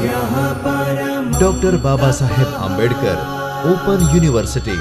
Doctor Baba Saheb Ambedkar open university.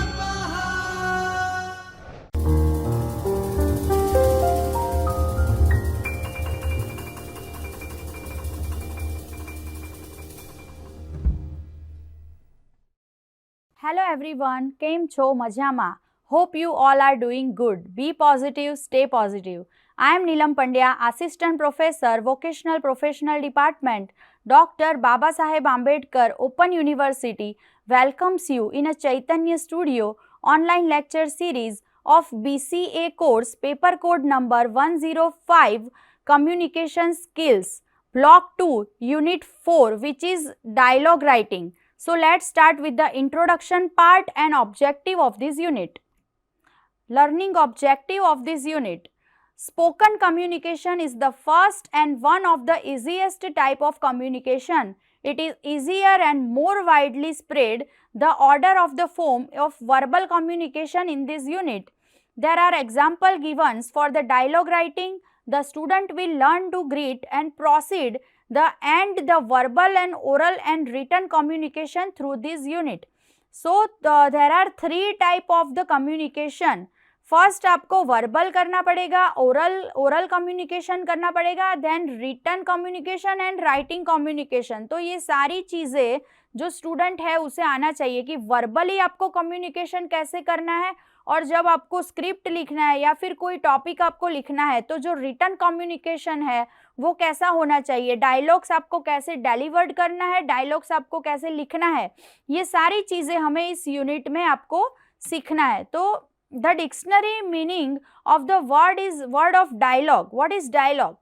Hello everyone, કેમ છો? મજામાં? Hope you all are doing good. Be positive, stay positive. I am Neelam Pandya, Assistant Professor, Vocational Professional Department, Dr. Baba Saheb Ambedkar Open University welcomes you in a Chaitanya Studio online lecture series of BCA course paper code number 105 Communication Skills Block 2 Unit 4, which is dialogue writing. So let's start with the introduction part and objective of this unit. Learning objective of this unit. Spoken communication is the first and one of the easiest type of communication. It is easier and more widely spread the order of the form of verbal communication in this unit. There are example given for the dialogue writing. The student will learn to greet and proceed the verbal and oral and written communication through this unit. So there are three type of the communication. First आपको verbal करना पड़ेगा, oral communication करना पड़ेगा, then written communication and writing communication. तो ये सारी चीज़ें जो स्टूडेंट है उसे आना चाहिए कि वर्बली आपको कम्युनिकेशन कैसे करना है, और जब आपको स्क्रिप्ट लिखना है या फिर कोई टॉपिक आपको लिखना है तो जो रिटन कम्युनिकेशन है वो कैसा होना चाहिए, डायलॉग्स आपको कैसे डिलीवर्ड करना है, डायलॉग्स आपको कैसे लिखना है, ये सारी चीज़ें हमें इस यूनिट में आपको सीखना है. तो the dictionary meaning of the word is word of dialogue. What is dialogue?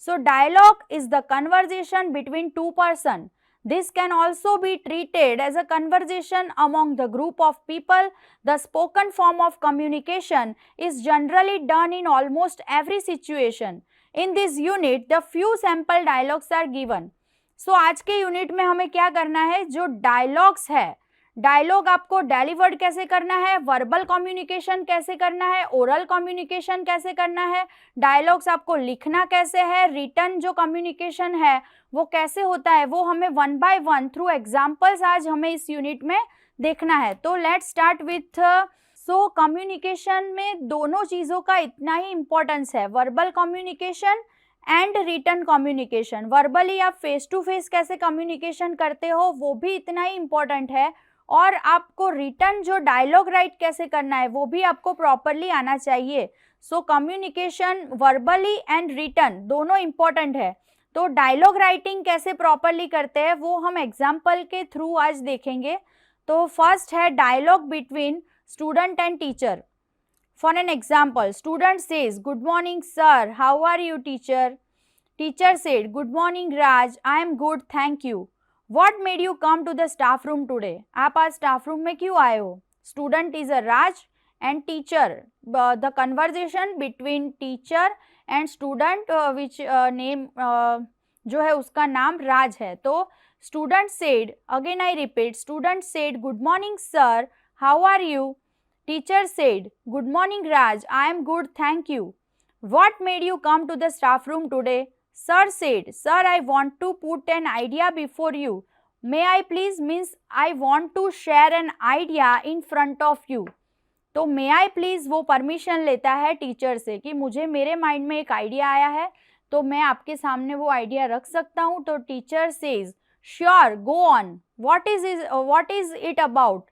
So dialogue is the conversation between two persons. This can also be treated as a conversation among the group of people. The spoken form of communication is generally done in almost every situation. In this unit, the few sample dialogues are given. So आज के unit में हमें क्या करना है, जो dialogues है, dialogue आपको डिलीवर्ड कैसे करना है, वर्बल कम्युनिकेशन कैसे करना है, ओरल कम्युनिकेशन कैसे करना है, डायलॉग्स आपको लिखना कैसे है, रिटन जो कम्युनिकेशन है वो कैसे होता है, वो हमें one by one through examples आज हमें इस यूनिट में देखना है. तो let's start with so communication में दोनों चीज़ों का इतना ही इम्पोर्टेंस है, verbal communication and written communication. Verbally आप फेस टू फेस कैसे कम्युनिकेशन करते हो वो भी इतना ही इम्पोर्टेंट है, और आपको रिटन जो डायलॉग राइट कैसे करना है वो भी आपको प्रॉपरली आना चाहिए. So communication verbally and written दोनों इम्पॉर्टेंट है. तो डायलॉग राइटिंग कैसे प्रॉपरली करते हैं वो हम एग्जाम्पल के थ्रू आज देखेंगे. तो फर्स्ट है dialogue between student and teacher. For an example, student says good morning sir, how are you teacher. Teacher said good morning Raj, I am good thank you. What made you come to the staff room today? आप आज staff room में क्यों आए हो. Student is a Raj and teacher. The conversation between teacher and student which name जो है उसका नाम राज है. तो student said, again I repeat, student said good morning sir, how are you. Teacher said good morning Raj, I am good thank you. What made you come to the staff room today? Sir said, sir, I want to put an idea before you. May I please means I want to share an idea in front of you. तो may I please वो permission लेता है teacher से कि मुझे मेरे mind में एक आइडिया आया है तो मैं आपके सामने वो आइडिया रख सकता हूँ. तो teacher says sure go on, what is it about.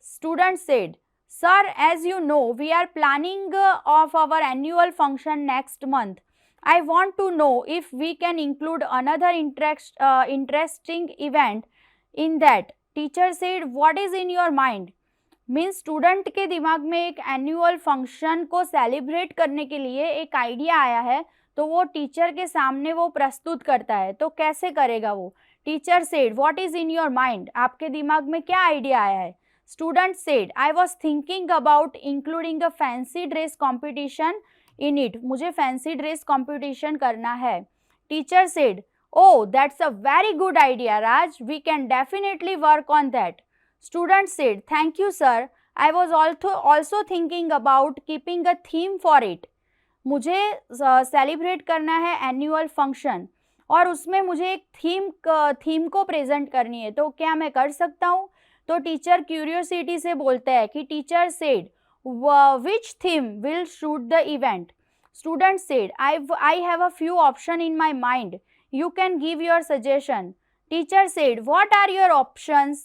Student said, sir, as you know we are planning of our annual function next month. I want to know if we can include another interesting event in that. Teacher said, what is in your mind? Means student के दिमाग में एक annual function को celebrate करने के लिए एक idea आया है तो वो टीचर के सामने वो प्रस्तुत करता है. तो कैसे करेगा वो. Teacher said what is in your mind, आपके दिमाग में क्या आइडिया आया है. Student said I was thinking about including a fancy dress competition in it. मुझे फैंसी ड्रेस कॉम्पिटिशन करना है. Teacher said oh that's a very good idea Raj, we can definitely work on that. Student said thank you sir, I was also thinking about keeping a theme for it. मुझे celebrate करना है annual function और उसमें मुझे एक theme को present करनी है, तो क्या मैं कर सकता हूँ? तो टीचर क्यूरियोसिटी से बोलते हैं कि teacher said which theme will shoot the event. Student said I have a few option in my mind. You can give your suggestion. Teacher said, what are your options?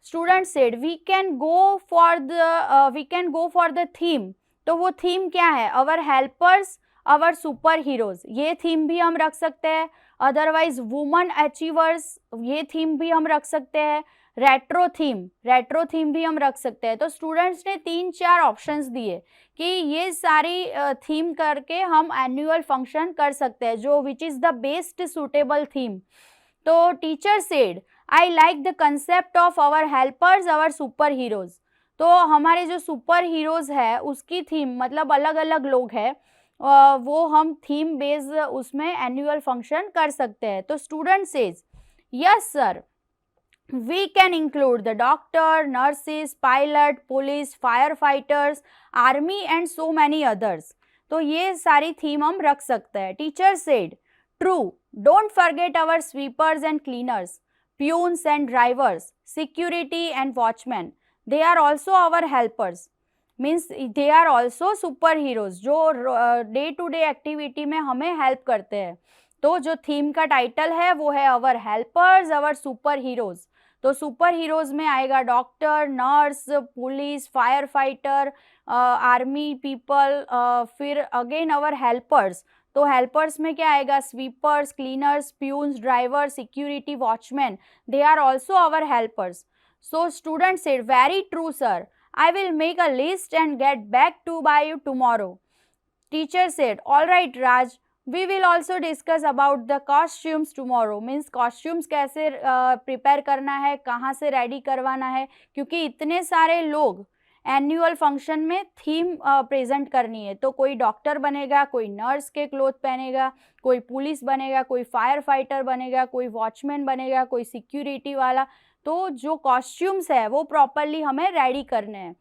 Student said, we can go for the theme. तो वो theme क्या है? अवर helpers, अवर super heroes, ये theme भी हम रख सकते हैं. अदरवाइज वुमन अचीवर्स, ये थीम भी हम रख सकते हैं. रेट्रो थीम भी हम रख सकते हैं. तो स्टूडेंट्स ने 3-4 ऑप्शंस दिए कि ये सारी थीम करके हम एनुअल फंक्शन कर सकते हैं, जो which is the best suitable theme. तो teacher said I like the concept of our helpers, our super heroes. तो हमारे जो सुपर हीरोज है उसकी थीम, मतलब अलग अलग लोग हैं, वो हम थीम बेस्ड उसमें एनुअल फंक्शन कर सकते हैं. तो student says yes sir, we can include the doctor, nurses, pilot, police, firefighters, army and so many others. तो ये सारी थीम हम रख सकते हैं. Teacher said true, don't forget our sweepers and cleaners, peons and drivers, security and watchman, they are also our helpers. Means they are also super heroes, जो day to day activity में हमें help करते हैं. तो जो theme का title है वो है our helpers, our super heroes. तो सुपर हीरोज में आएगा doctor, nurse, police, fire fighter, army people, फिर अगेन आवर हेल्पर्स. तो हेल्पर्स में क्या आएगा? Sweepers, cleaners, peons, driver, security, watchman, they are also our helpers. So student said very true sir, I will make a list and get back to by you tomorrow. Teacher said all right Raj, we will also discuss about the costumes tomorrow. Means costumes कैसे prepare करना है, कहाँ से ready करवाना है, क्योंकि इतने सारे लोग एनुअल फंक्शन में थीम प्रेजेंट करनी है. तो कोई डॉक्टर बनेगा, कोई नर्स के क्लोथ पहनेगा, कोई पुलिस बनेगा, कोई फायर फाइटर बनेगा, कोई वॉचमैन बनेगा, कोई सिक्योरिटी वाला. तो जो कॉस्ट्यूम्स है वो प्रॉपरली हमें रेडी करने हैं.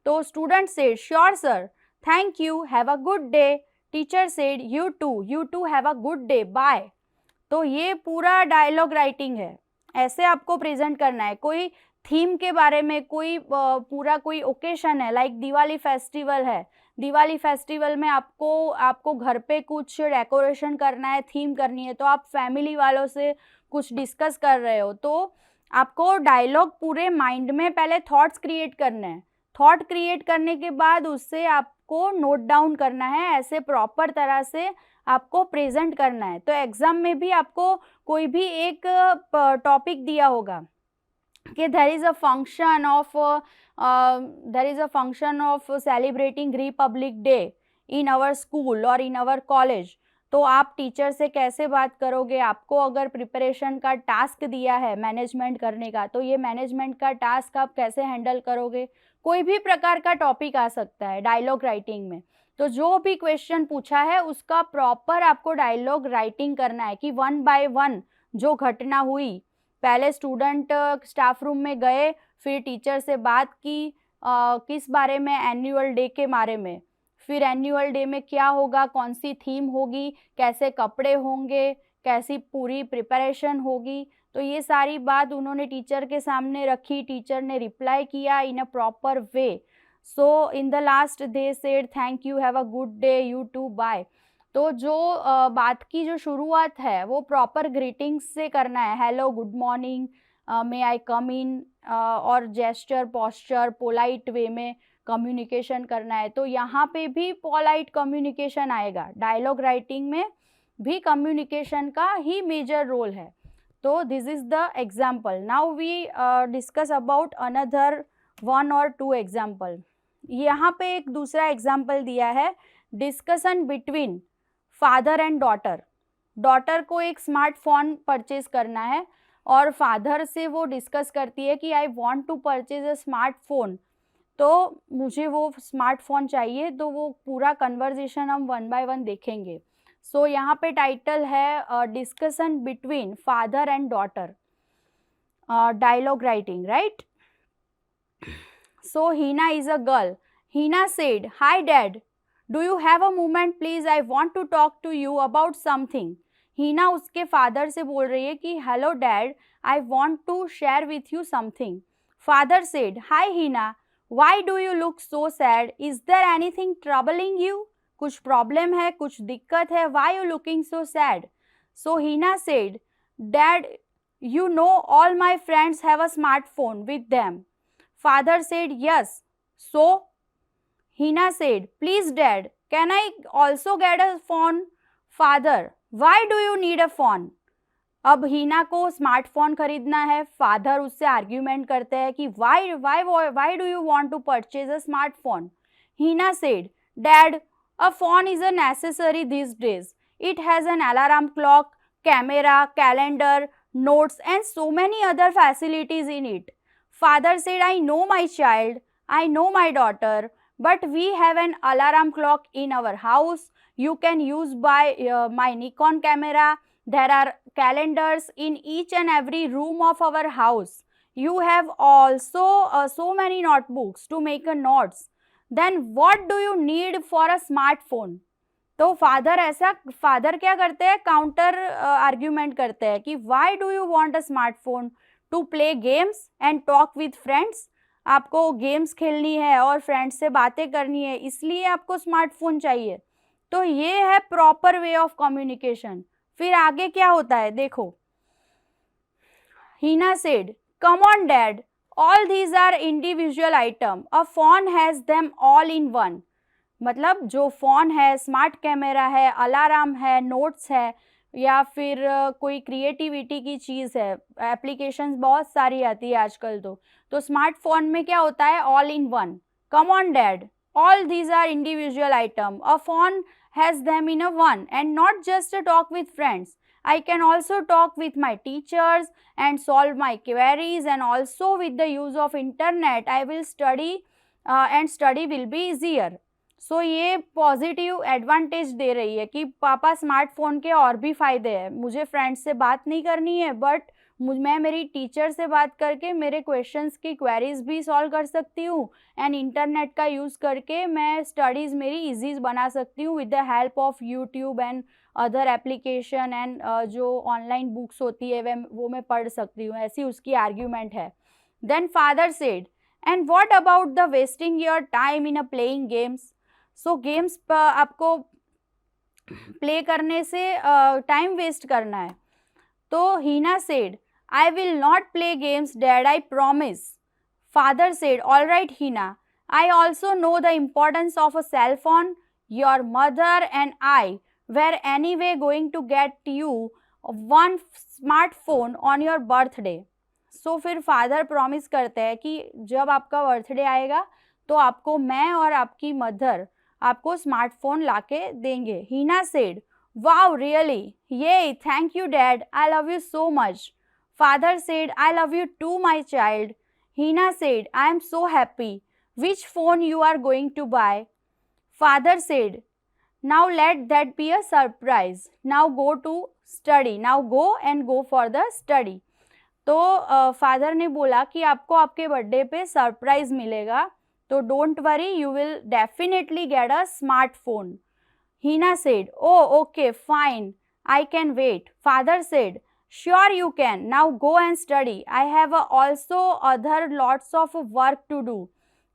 तो student said sure sir, thank you, have a good day. Teacher said you too have a good day, bye. तो ये पूरा डायलॉग राइटिंग है, ऐसे आपको प्रेजेंट करना है. कोई थीम के बारे में, कोई पूरा कोई ओकेशन है, लाइक दिवाली फेस्टिवल है, दिवाली फेस्टिवल में आपको घर पे कुछ डेकोरेशन करना है, थीम करनी है, तो आप फैमिली वालों से कुछ डिस्कस कर रहे हो, तो आपको डायलॉग पूरे माइंड में पहले थॉट्स क्रिएट करने हैं. थॉट क्रिएट करने के बाद उससे आपको नोट डाउन करना है, ऐसे प्रॉपर तरह से आपको प्रेजेंट करना है. तो एग्जाम में भी आपको कोई भी एक टॉपिक दिया होगा कि there is a function of celebrating republic day in our school और इन आवर कॉलेज. तो आप टीचर से कैसे बात करोगे? आपको अगर प्रिपरेशन का टास्क दिया है मैनेजमेंट करने का, तो ये मैनेजमेंट का टास्क आप कैसे हैंडल करोगे? कोई भी प्रकार का टॉपिक आ सकता है डायलॉग राइटिंग में. तो जो भी क्वेश्चन पूछा है उसका प्रॉपर आपको डायलॉग राइटिंग करना है कि 1 बाय 1 जो घटना हुई, पहले स्टूडेंट स्टाफ रूम में गए, फिर टीचर से बात की किस बारे में, एनुअल डे के बारे में, फिर एनुअल डे में क्या होगा, कौन सी थीम होगी, कैसे कपड़े होंगे, कैसी पूरी प्रिपरेशन होगी. तो ये सारी बात उन्होंने टीचर के सामने रखी, टीचर ने रिप्लाई किया in a proper way. So in the last they said thank you, have a good day, you too, bye. तो जो बात की जो शुरुआत है वो प्रॉपर ग्रीटिंग्स से करना है, हेलो, गुड मॉर्निंग, मे आई कम इन, और जेस्चर, पोस्चर, पोलाइट वे में कम्युनिकेशन करना है. तो यहाँ पे भी पोलाइट कम्युनिकेशन आएगा. डायलॉग राइटिंग में भी कम्युनिकेशन का ही मेजर रोल है. तो this is the example. Now we discuss about another 1 or 2 example. यहाँ पे एक दूसरा एग्जाम्पल दिया है, discussion between father and daughter. Daughter को एक स्मार्टफोन परचेज करना है और फादर से वो डिस्कस करती है कि I want to purchase a smartphone, तो मुझे वो स्मार्टफोन चाहिए. तो वो पूरा कन्वर्जेशन हम 1 by 1 देखेंगे. सो यहाँ पे टाइटल है discussion between father and daughter, dialogue writing, right. So Heena is a girl. Heena said hi dad, do you have a moment please, I want to talk to you about something. Heena उसके father से बोल रही है कि hello dad, I want to share with you something. Father said, hi Heena, why do you look so sad, is there anything troubling you? कुछ problem है, कुछ दिक्कत है, why you looking so sad? So Heena said, dad, you know all my friends have a smartphone with them. Father said, yes. So Hina said, please dad, can I also get a phone? Father, why do you need a phone? अब हीना को smartphone खरीदना है. Father उससे argument करते हैं कि why do you want to purchase a smartphone? Hina said, dad, a phone is a necessary these days. It has an alarm clock, camera, calendar, notes and so many other facilities in it. Father said, I know my child, I know my daughter, but we have an alarm clock in our house. You can use my Nikon camera. There are calendars in each and every room of our house. You have also so many notebooks to make a notes. Then what do you need for a smartphone? तो father क्या करते हैं, counter argument करते हैं कि why do you want a smartphone? To play games and talk with friends. आपको games खेलनी है और फ्रेंड्स से बातें करनी है, इसलिए आपको स्मार्टफोन चाहिए. तो ये है प्रॉपर वे ऑफ कम्युनिकेशन. फिर आगे क्या होता है देखो. Heena said, come on dad, all these are individual item, a phone has them all in one. मतलब जो फ़ोन है, स्मार्ट कैमरा है, अलार्म है, नोट्स है, या फिर कोई क्रिएटिविटी की चीज़ है, एप्लीकेशंस बहुत सारी आती है आजकल. तो स्मार्टफोन में क्या होता है, all in one. Come on dad, all these are individual item, a phone has them in a one and not just a talk with friends. I can also talk with my teachers and solve my queries, and also with the use of internet I will study and study will be easier. सो ये positive advantage दे रही है कि पापा smartphone के और भी फ़ायदे हैं. मुझे फ्रेंड्स से बात नहीं करनी है, बट मैं मेरी टीचर से बात करके मेरे क्वेश्चंस की क्वेरीज भी सॉल्व कर सकती हूँ, एंड इंटरनेट का यूज़ करके मैं स्टडीज़ मेरी ईजी बना सकती हूँ with the help of YouTube and other application, and जो ऑनलाइन बुक्स होती है वो मैं पढ़ सकती हूँ. ऐसी उसकी आर्ग्यूमेंट है. Then father said, and what about the wasting your time in a playing games? So games आपको प्ले करने से टाइम वेस्ट करना है. तो Heena said, I will not play games dad, I promise. Father said, all right Heena, I also know the importance of a cell phone. Your mother and I were anyway going to get you one smartphone on your birthday. सो फिर father promise करते हैं कि जब आपका birthday आएगा तो आपको मैं और आपकी मदर आपको स्मार्टफोन लाके देंगे. हीना सेड, वाओ रियली, ये thank you dad, I love you so much. Father said, I love you too my child. Heena said, I am so happy. Which phone you are going to buy? Father said, now let that be a surprise. Now go to study. Now go and go for the study. तो father ने बोला कि आपको आपके birthday पे surprise मिलेगा, तो don't worry, you will definitely get a smartphone. Heena said, oh okay fine, I can wait. Father said, sure you can, now go and study, I have also other lots of work to do.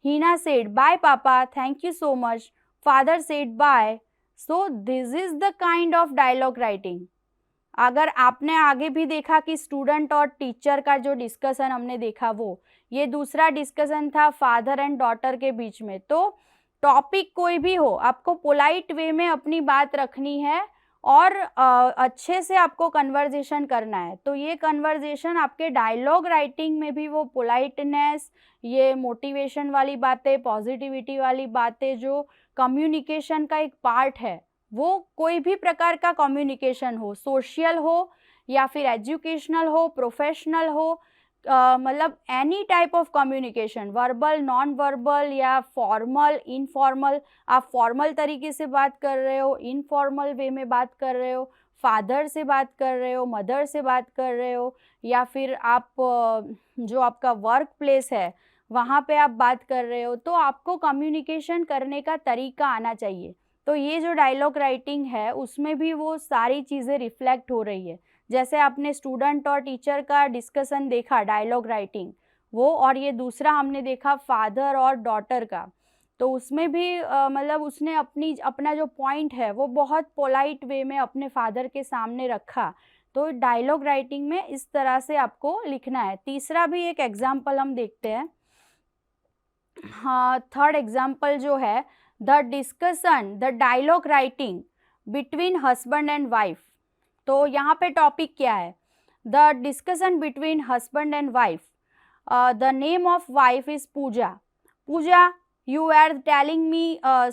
Heena said, bye papa, thank you so much. Father said, bye. So this is the kind of dialogue writing. अगर आपने आगे भी देखा कि student और teacher का जो discussion हमने देखा, वो ये दूसरा डिस्कशन था फादर एंड डॉटर के बीच में. तो टॉपिक कोई भी हो, आपको पोलाइट वे में अपनी बात रखनी है और अच्छे से आपको कन्वर्जेशन करना है. तो ये कन्वर्जेशन आपके डायलॉग राइटिंग में भी वो पोलाइटनेस, ये मोटिवेशन वाली बातें, पॉजिटिविटी वाली बातें जो कम्युनिकेशन का एक पार्ट है, वो कोई भी प्रकार का कम्युनिकेशन हो, सोशल हो या फिर एजुकेशनल हो, प्रोफेशनल हो, मतलब any type of communication, verbal, non verbal या फॉर्मल, इनफॉर्मल. आप फॉर्मल तरीके से बात कर रहे हो, इनफॉर्मल वे में बात कर रहे हो, फादर से बात कर रहे हो, मदर से बात कर रहे हो, या फिर आप जो आपका वर्क प्लेस है वहाँ पे आप बात कर रहे हो, तो आपको कम्युनिकेशन करने का तरीका आना चाहिए. तो ये जो डायलॉग राइटिंग है उसमें भी वो सारी चीज़ें रिफ्लेक्ट हो रही है। जैसे आपने स्टूडेंट और टीचर का डिस्कशन देखा डायलॉग राइटिंग वो, और ये दूसरा हमने देखा फादर और डॉटर का। तो उसमें भी मतलब उसने अपना जो पॉइंट है वो बहुत पोलाइट वे में अपने फादर के सामने रखा। तो डायलॉग राइटिंग में इस तरह से आपको लिखना है। तीसरा भी एक एग्जाम्पल हम देखते हैं। हाँ, थर्ड एग्जाम्पल जो है, the discussion the dialogue writing between husband and wife. तो यहाँ पे टॉपिक क्या है? The discussion between husband and wife. The name of wife is Pooja. Pooja, you were telling me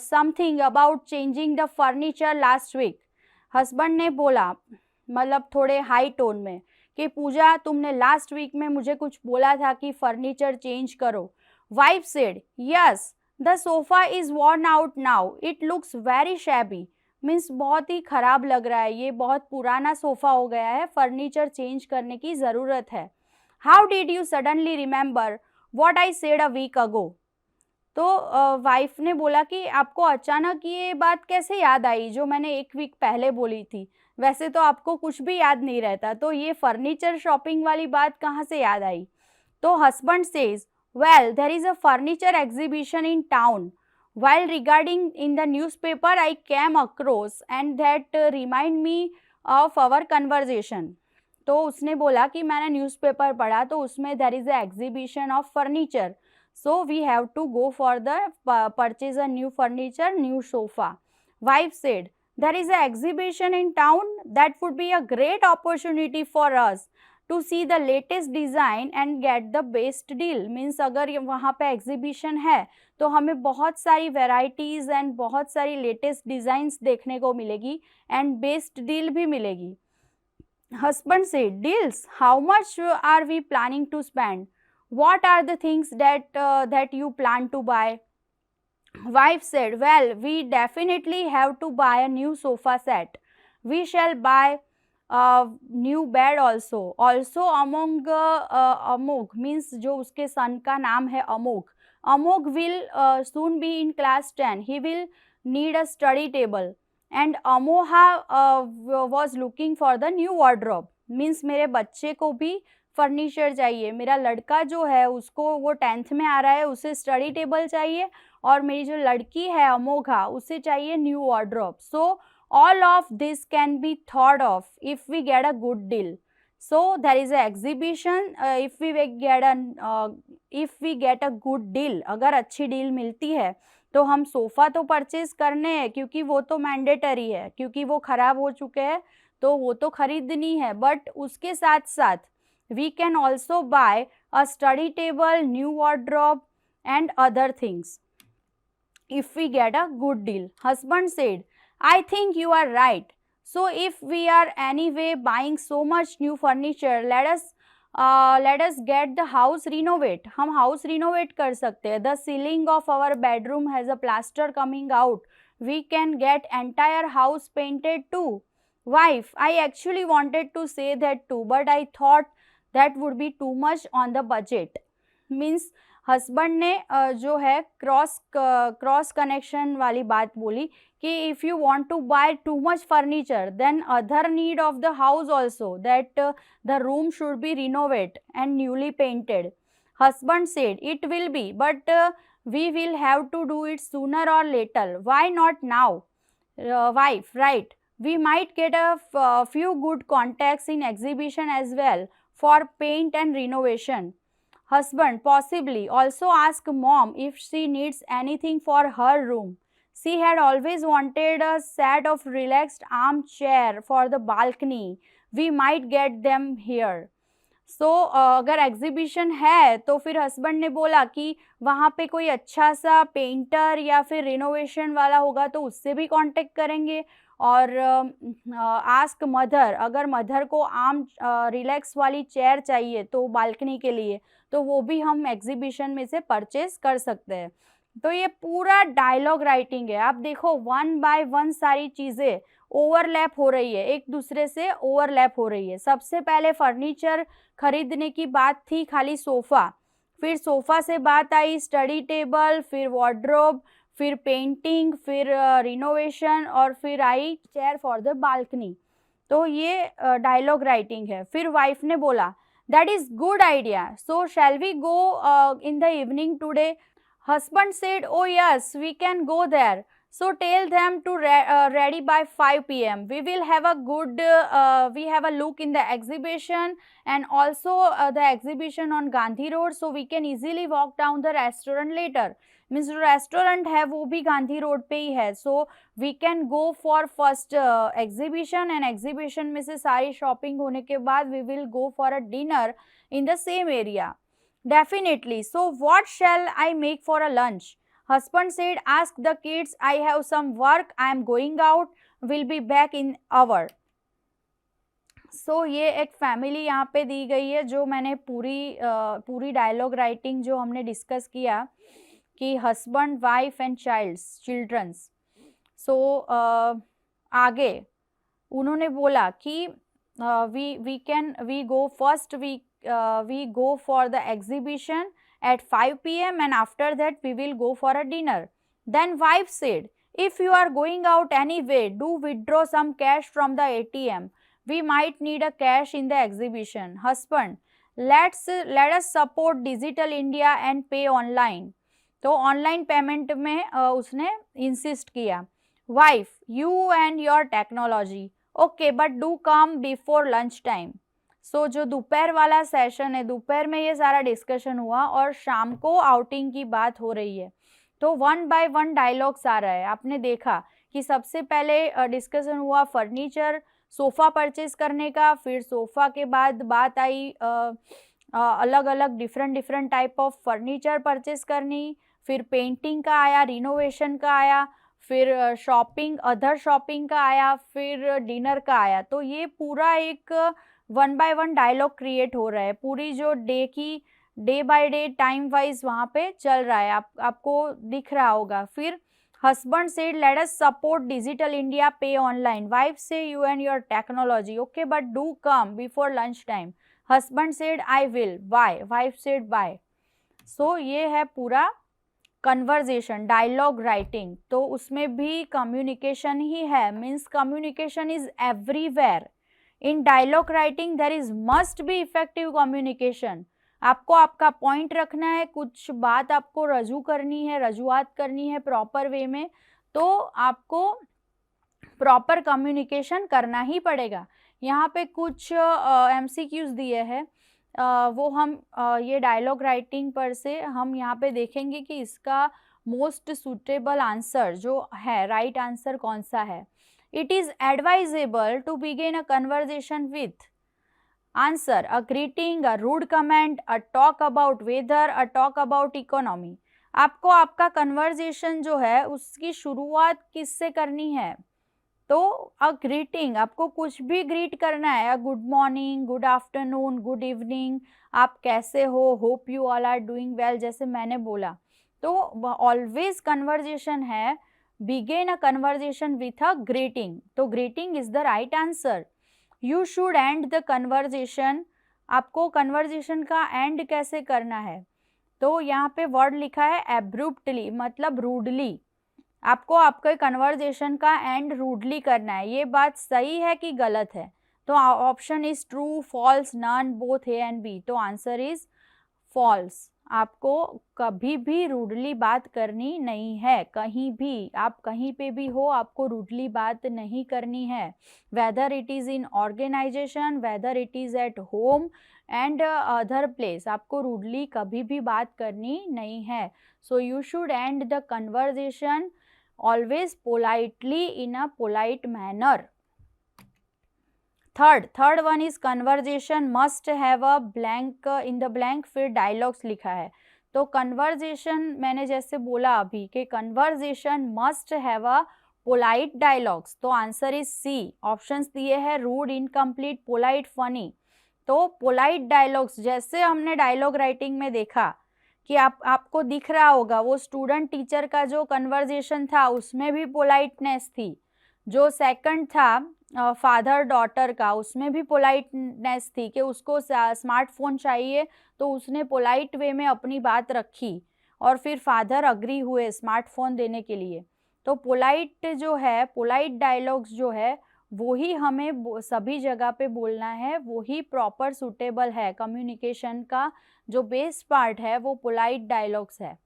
something about changing the furniture last week. Husband ने बोला, मतलब थोड़े high tone में, कि पूजा तुमने लास्ट वीक में मुझे कुछ बोला था कि फर्नीचर चेंज करो। Wife said, yes the sofa is worn out now, it looks very shabby. Means बहुत ही खराब लग रहा है, ये बहुत पुराना सोफा हो गया है, फर्नीचर चेंज करने की ज़रूरत है। How did you suddenly remember what I said a week ago. तो वाइफ ने बोला कि आपको अचानक ये बात कैसे याद आई जो मैंने एक वीक पहले बोली थी। वैसे तो आपको कुछ भी याद नहीं रहता, तो ये फर्नीचर शॉपिंग वाली बात कहाँ से याद आई। तो husband says, well there is a furniture exhibition in town, while regarding in the newspaper I came across and that remind me of our conversation। तो उसने बोला कि मैंने न्यूज़पेपर पढ़ा तो उसमें there is a exhibition of furniture, so we have to go for the purchase a new furniture, new sofa। Wife said, there is a exhibition in town, that would be a great opportunity for us to see the latest design and get the best deal। Means अगर वहाँ पे exhibition है तो हमें बहुत सारी varieties and बहुत सारी लेटेस्ट डिज़ाइंस देखने को मिलेगी एंड बेस्ट डील भी मिलेगी। हस्बैंड से, deals, how much are we planning to spend, what are the things that you plan to buy। Wife said, well we definitely have to buy a new sofa set, we shall buy a new bed also among Amog, means जो उसके son का नाम है Amog will soon be in class 10, he will need a study table and Amoha was looking for the new wardrobe। means मेरे बच्चे को भी furniture चाहिए, मेरा लड़का जो है उसको वो 10th में आ रहा है, उसे स्टडी टेबल चाहिए, और मेरी जो लड़की है अमोघा उसे चाहिए new wardrobe. So all of this can be thought of if we get a good deal. So there is a exhibition, if we get a good deal, अगर अच्छी डील मिलती है तो हम सोफ़ा तो परचेज करने हैं क्योंकि वो तो मैंडेटरी है, क्योंकि वो ख़राब हो चुके हैं तो वो तो ख़रीदनी है, बट उसके साथ साथ we can also buy a study table, new wardrobe and other things if we get a good deal। Husband said, I think you are right, so if we are anyway buying so much new furniture, let us get the house renovate। हम house renovate कर सकते हैं। The ceiling of our bedroom has a plaster coming out, we can get entire house painted too। Wife, I actually wanted to say that too, but I thought that would be too much on the budget। Means husband ने जो है cross connection वाली बात बोली कि if you want to buy too much furniture then other need of the house also that the room should be renovate and newly painted. Husband said, it will be, but we will have to do it sooner or later, why not now. Wife, right, we might get a few good contacts in exhibition as well for paint and renovation। Husband, possibly, also ask mom if she needs anything for her room, she had always wanted a set of relaxed armchair for the balcony, we might get them here। सो अगर exhibition है तो फिर husband ने बोला कि वहाँ पे कोई अच्छा सा पेंटर या फिर रिनोवेशन वाला होगा तो उससे भी कांटेक्ट करेंगे, और आस्क मदर, अगर मदर को आम रिलैक्स वाली चेयर चाहिए तो बालकनी के लिए, तो वो भी हम एग्जीबिशन में से परचेज कर सकते हैं। तो ये पूरा डायलॉग राइटिंग है। आप देखो वन बाय वन सारी चीज़ें ओवरलैप हो रही है, एक दूसरे से ओवरलैप हो रही है। सबसे पहले फर्नीचर खरीदने की बात थी, खाली सोफ़ा, फिर सोफ़ा से बात आई स्टडी टेबल, फिर वार्डरोब, फिर पेंटिंग, फिर रिनोवेशन और फिर आई चेयर फॉर द बालकनी। तो ये डायलॉग राइटिंग है। फिर वाइफ ने बोला that is good idea, so shall we go in the evening today. Husband said oh yes we can go there, so tell them to ready by 5 p.m. We will have a good we have a look in the exhibition, and also the exhibition on Gandhi Road, so we can easily walk down the restaurant later. Means restaurant है वो भी Gandhi road पे ही है, so we can go for first exhibition, and exhibition में से सारी shopping होने के बाद we will go for a dinner in the same area. Definitely. So what shall I make for a lunch? Husband said, ask the kids, I have some work, I am going out, will be back in hour. So ये एक family यहाँ पे दी गई है, जो मैंने पूरी dialogue writing जो हमने डिस्कस किया कि husband, wife and childrens. So आगे उन्होंने बोला कि we go for the exhibition at 5 p.m. and after that we will go for a dinner. Then wife said, if you are going out anyway, do withdraw some cash from the ATM. We might need a cash in the exhibition. Husband, let us support digital India and pay online. तो online payment में उसने insist किया। Wife, you and your technology, okay but do come before lunch time. So जो दोपहर वाला session है, दोपहर में ये सारा डिस्कशन हुआ और शाम को आउटिंग की बात हो रही है। तो 1 by 1 डायलॉग्स आ रहा है। आपने देखा कि सबसे पहले डिस्कशन हुआ फर्नीचर, सोफ़ा परचेज करने का, फिर सोफ़ा के बाद बात आई अलग अलग different type of furniture purchase करनी, फिर पेंटिंग का आया, रिनोवेशन का आया, फिर शॉपिंग, अदर शॉपिंग का आया, फिर डिनर का आया। तो ये पूरा एक 1 by 1 डायलॉग क्रिएट हो रहा है। पूरी जो day by day time wise वहाँ पे चल रहा है, आपको दिख रहा होगा। फिर husband said let us support digital India, pay online. Wife said you and your technology, okay but do come before lunch time. Husband said I will, bye. Wife said bye. So ये है पूरा conversation, dialogue writing. तो उसमें भी communication ही है, means communication is everywhere. In dialogue writing there is must be effective communication. आपको आपका पॉइंट रखना है, कुछ बात आपको रजूआत करनी है प्रॉपर वे में, तो आपको प्रॉपर कम्युनिकेशन करना ही पड़ेगा। यहाँ पे कुछ MCQs दिए हैं, वो हम ये डायलॉग राइटिंग पर से हम यहाँ पे देखेंगे कि इसका मोस्ट सुटेबल आंसर जो है, राइट आंसर कौन सा है। It is advisable to begin a conversation with answer, a greeting, a rude comment, a talk about weather, a talk about economy. आपको आपका कन्वर्जेशन जो है उसकी शुरुआत किससे करनी है? तो अ ग्रीटिंग, आपको कुछ भी ग्रीट करना है, good morning, good afternoon, good evening, आप कैसे हो, hope you all are doing well, जैसे मैंने बोला। तो ऑलवेज कन्वर्जेशन है, begin a conversation with a greeting. तो greeting is the right answer. You should end the conversation. आपको conversation का end कैसे करना है? तो यहाँ पे word लिखा है abruptly, मतलब rudely. आपको आपके conversation का end rudely करना है। ये बात सही है कि गलत है? तो option is true, false, none, both A and B. तो आंसर इज फॉल्स। आपको कभी भी रूडली बात करनी नहीं है, कहीं भी, आप कहीं पे भी हो, आपको रूडली बात नहीं करनी है। Whether it is in organisation, whether it is at home and other place, आपको रूडली कभी भी बात करनी नहीं है। So you should end the conversation always politely, in a polite manner. Third one is conversation must have a blank, in the blank फिर dialogues लिखा है। तो कन्वर्जेशन मैंने जैसे बोला अभी कि conversation must have a polite dialogues, तो आंसर इज सी। ऑप्शंस दिए हैं रूड, इनकम्प्लीट, पोलाइट, फनी। तो पोलाइट डायलॉग्स, जैसे हमने डायलॉग राइटिंग में देखा कि आपको दिख रहा होगा वो स्टूडेंट टीचर का जो कन्वर्जेशन था उसमें भी पोलाइटनेस थी, जो सेकंड था फादर डॉटर का उसमें भी पोलाइटनेस थी कि उसको स्मार्टफोन चाहिए तो उसने पोलाइट वे में अपनी बात रखी। और फिर फादर अग्री हुए स्मार्टफोन देने के लिए। तो पोलाइट जो है, पोलाइट डायलॉग्स जो है वो ही हमें सभी जगह पे बोलना है, वो ही प्रॉपर सूटेबल है। कम्युनिकेशन का जो बेस पार्ट है वो पोलाइट डायलॉग्स है।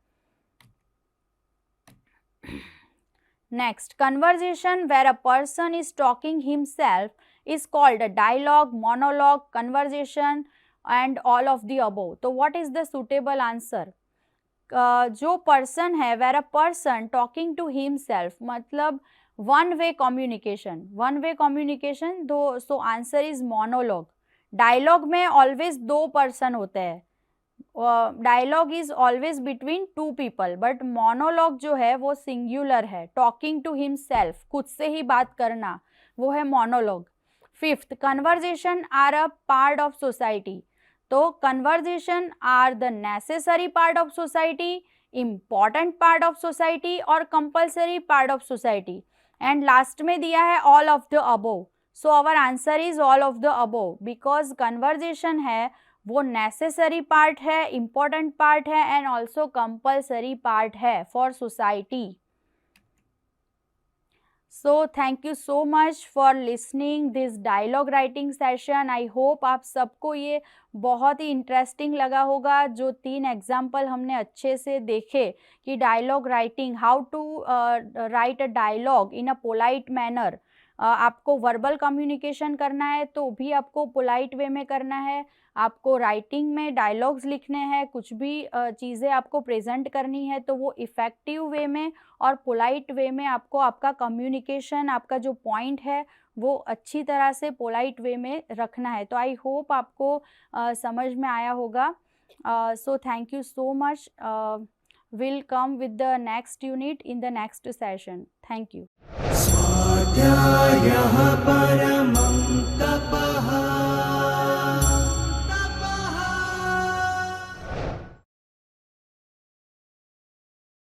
Next, conversation where a person is talking himself is called a dialogue, monologue, conversation and all of the above. तो what is the suitable answer? जो person है, where a person talking to himself, मतलब one way communication, one way communication दो, so answer is monologue. Dialogue में always दो person होते हैं, dialogue is always between two people, but monologue जो है वो सिंगुलर है, टॉकिंग टू हिमसेल्फ, खुद से ही बात करना, वो है monologue. Fifth, conversation are a part of society. So conversation are the necessary part of society, important part of society और compulsory part of society. And last में दिया है all of the above. So our answer is all of the above, because conversation है वो necessary part है, important part है and also compulsory part है for society. So thank you so much for listening this dialogue writing session. I hope आप सबको ये बहुत ही interesting लगा होगा। जो 3 एग्जाम्पल हमने अच्छे से देखे कि dialogue writing, how to write a dialogue in a polite manner. आपको वर्बल कम्युनिकेशन करना है तो भी आपको पोलाइट वे में करना है, आपको राइटिंग में डायलॉग्स लिखने हैं, कुछ भी चीज़ें आपको प्रेजेंट करनी है तो वो इफ़ेक्टिव वे में और पोलाइट वे में आपको आपका कम्युनिकेशन, आपका जो पॉइंट है वो अच्छी तरह से पोलाइट वे में रखना है। तो आई होप आपको समझ में आया होगा। So thank you so much. Will come with the next unit in the next session. Thank you. स्वाध्यायः परमं तप